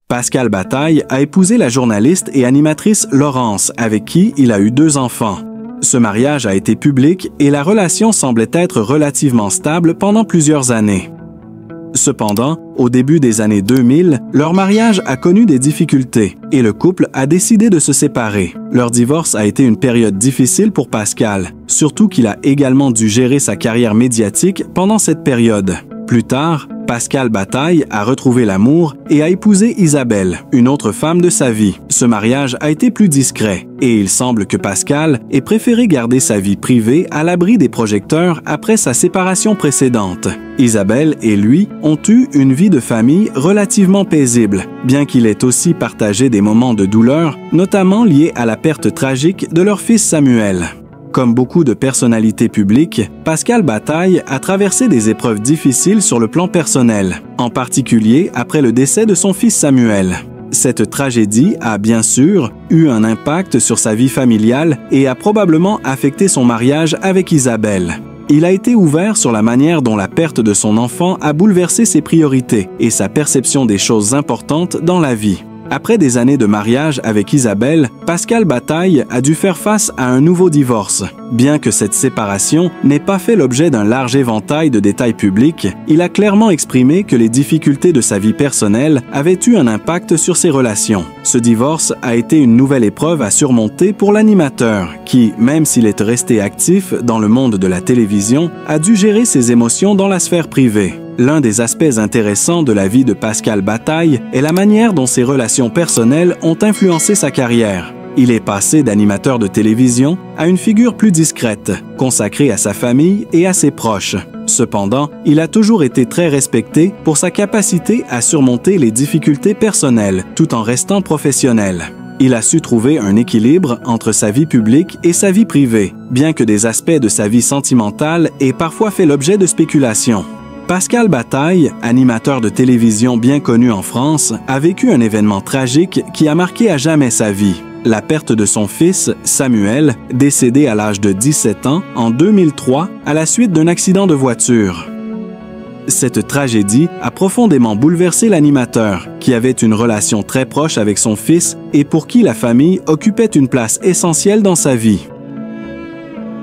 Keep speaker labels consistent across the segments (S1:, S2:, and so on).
S1: Pascal Bataille a épousé la journaliste et animatrice Laurence, avec qui il a eu 2 enfants. Ce mariage a été public et la relation semblait être relativement stable pendant plusieurs années. Cependant, au début des années 2000, leur mariage a connu des difficultés et le couple a décidé de se séparer. Leur divorce a été une période difficile pour Pascal, surtout qu'il a également dû gérer sa carrière médiatique pendant cette période. Plus tard, Pascal Bataille a retrouvé l'amour et a épousé Isabelle, une autre femme de sa vie. Ce mariage a été plus discret et il semble que Pascal ait préféré garder sa vie privée à l'abri des projecteurs après sa séparation précédente. Isabelle et lui ont eu une vie de famille relativement paisible, bien qu'il ait aussi partagé des moments de douleur, notamment liés à la perte tragique de leur fils Samuel. Comme beaucoup de personnalités publiques, Pascal Bataille a traversé des épreuves difficiles sur le plan personnel, en particulier après le décès de son fils Samuel. Cette tragédie a bien sûr eu un impact sur sa vie familiale et a probablement affecté son mariage avec Isabelle. Il a été ouvert sur la manière dont la perte de son enfant a bouleversé ses priorités et sa perception des choses importantes dans la vie. Après des années de mariage avec Isabelle, Pascal Bataille a dû faire face à un nouveau divorce. Bien que cette séparation n'ait pas fait l'objet d'un large éventail de détails publics, il a clairement exprimé que les difficultés de sa vie personnelle avaient eu un impact sur ses relations. Ce divorce a été une nouvelle épreuve à surmonter pour l'animateur, qui, même s'il est resté actif dans le monde de la télévision, a dû gérer ses émotions dans la sphère privée. L'un des aspects intéressants de la vie de Pascal Bataille est la manière dont ses relations personnelles ont influencé sa carrière. Il est passé d'animateur de télévision à une figure plus discrète, consacrée à sa famille et à ses proches. Cependant, il a toujours été très respecté pour sa capacité à surmonter les difficultés personnelles tout en restant professionnel. Il a su trouver un équilibre entre sa vie publique et sa vie privée, bien que des aspects de sa vie sentimentale aient parfois fait l'objet de spéculations. Pascal Bataille, animateur de télévision bien connu en France, a vécu un événement tragique qui a marqué à jamais sa vie. La perte de son fils, Samuel, décédé à l'âge de 17 ans en 2003 à la suite d'un accident de voiture. Cette tragédie a profondément bouleversé l'animateur, qui avait une relation très proche avec son fils et pour qui la famille occupait une place essentielle dans sa vie.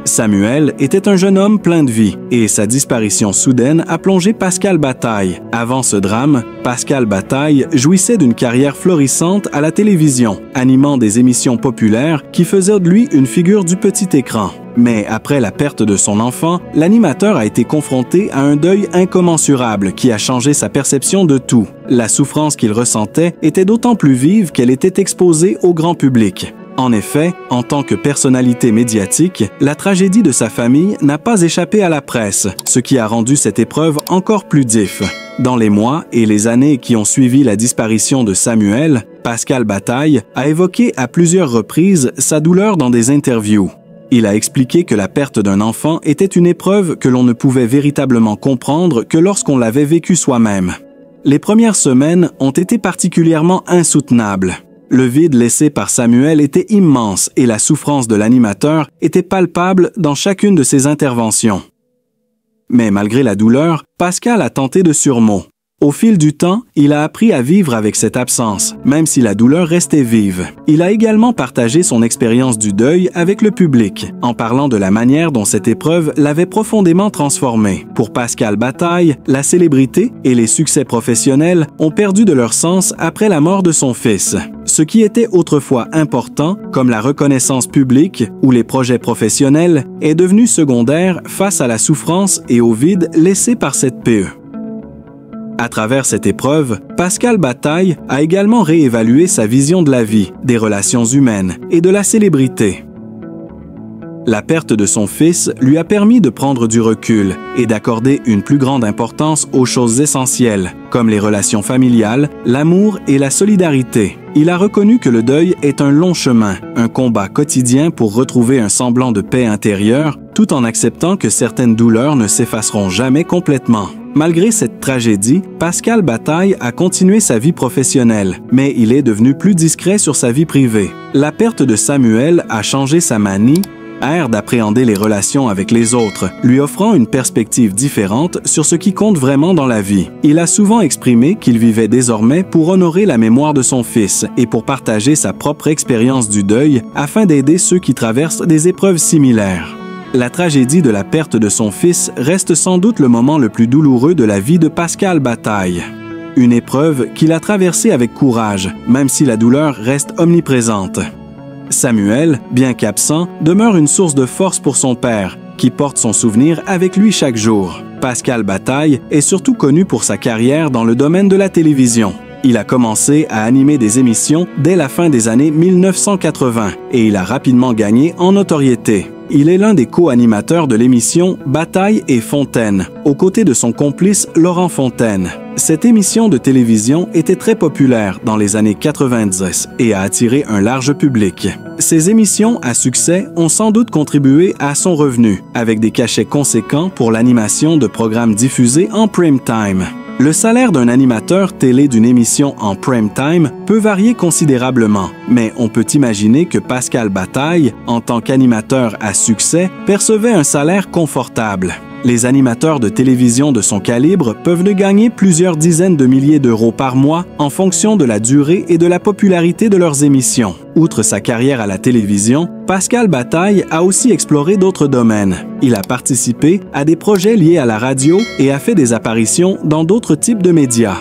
S1: Samuel était un jeune homme plein de vie et sa disparition soudaine a plongé Pascal Bataille. Avant ce drame, Pascal Bataille jouissait d'une carrière florissante à la télévision, animant des émissions populaires qui faisaient de lui une figure du petit écran. Mais après la perte de son enfant, l'animateur a été confronté à un deuil incommensurable qui a changé sa perception de tout. La souffrance qu'il ressentait était d'autant plus vive qu'elle était exposée au grand public. En effet, en tant que personnalité médiatique, la tragédie de sa famille n'a pas échappé à la presse, ce qui a rendu cette épreuve encore plus difficile. Dans les mois et les années qui ont suivi la disparition de Samuel, Pascal Bataille a évoqué à plusieurs reprises sa douleur dans des interviews. Il a expliqué que la perte d'un enfant était une épreuve que l'on ne pouvait véritablement comprendre que lorsqu'on l'avait vécue soi-même. Les premières semaines ont été particulièrement insoutenables. Le vide laissé par Samuel était immense et la souffrance de l'animateur était palpable dans chacune de ses interventions. Mais malgré la douleur, Pascal a tenté de surmonter. Au fil du temps, il a appris à vivre avec cette absence, même si la douleur restait vive. Il a également partagé son expérience du deuil avec le public, en parlant de la manière dont cette épreuve l'avait profondément transformé. Pour Pascal Bataille, la célébrité et les succès professionnels ont perdu de leur sens après la mort de son fils. Ce qui était autrefois important, comme la reconnaissance publique ou les projets professionnels, est devenu secondaire face à la souffrance et au vide laissé par cette PE. À travers cette épreuve, Pascal Bataille a également réévalué sa vision de la vie, des relations humaines et de la célébrité. La perte de son fils lui a permis de prendre du recul et d'accorder une plus grande importance aux choses essentielles, comme les relations familiales, l'amour et la solidarité. Il a reconnu que le deuil est un long chemin, un combat quotidien pour retrouver un semblant de paix intérieure, tout en acceptant que certaines douleurs ne s'effaceront jamais complètement. Malgré cette tragédie, Pascal Bataille a continué sa vie professionnelle, mais il est devenu plus discret sur sa vie privée. La perte de Samuel a changé sa manie manière d'appréhender les relations avec les autres, lui offrant une perspective différente sur ce qui compte vraiment dans la vie. Il a souvent exprimé qu'il vivait désormais pour honorer la mémoire de son fils et pour partager sa propre expérience du deuil afin d'aider ceux qui traversent des épreuves similaires. La tragédie de la perte de son fils reste sans doute le moment le plus douloureux de la vie de Pascal Bataille. Une épreuve qu'il a traversée avec courage, même si la douleur reste omniprésente. Samuel, bien qu'absent, demeure une source de force pour son père, qui porte son souvenir avec lui chaque jour. Pascal Bataille est surtout connu pour sa carrière dans le domaine de la télévision. Il a commencé à animer des émissions dès la fin des années 1980 et il a rapidement gagné en notoriété. Il est l'un des co-animateurs de l'émission Bataille et Fontaine, aux côtés de son complice Laurent Fontaine. Cette émission de télévision était très populaire dans les années 90 et a attiré un large public. Ces émissions à succès ont sans doute contribué à son revenu, avec des cachets conséquents pour l'animation de programmes diffusés en prime time. Le salaire d'un animateur télé d'une émission en prime time peut varier considérablement, mais on peut imaginer que Pascal Bataille, en tant qu'animateur à succès, percevait un salaire confortable. Les animateurs de télévision de son calibre peuvent gagner plusieurs dizaines de milliers d'euros par mois en fonction de la durée et de la popularité de leurs émissions. Outre sa carrière à la télévision, Pascal Bataille a aussi exploré d'autres domaines. Il a participé à des projets liés à la radio et a fait des apparitions dans d'autres types de médias.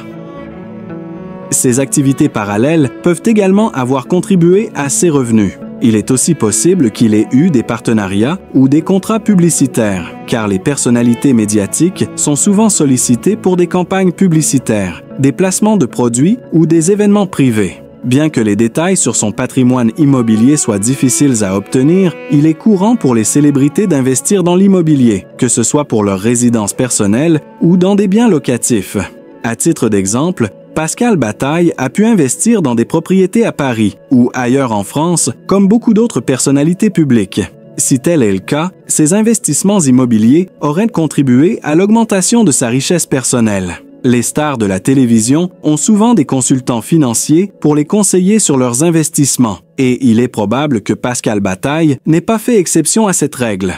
S1: Ces activités parallèles peuvent également avoir contribué à ses revenus. Il est aussi possible qu'il ait eu des partenariats ou des contrats publicitaires, car les personnalités médiatiques sont souvent sollicitées pour des campagnes publicitaires, des placements de produits ou des événements privés. Bien que les détails sur son patrimoine immobilier soient difficiles à obtenir, il est courant pour les célébrités d'investir dans l'immobilier, que ce soit pour leur résidence personnelle ou dans des biens locatifs. À titre d'exemple, Pascal Bataille a pu investir dans des propriétés à Paris ou ailleurs en France, comme beaucoup d'autres personnalités publiques. Si tel est le cas, ces investissements immobiliers auraient contribué à l'augmentation de sa richesse personnelle. Les stars de la télévision ont souvent des consultants financiers pour les conseiller sur leurs investissements, et il est probable que Pascal Bataille n'ait pas fait exception à cette règle.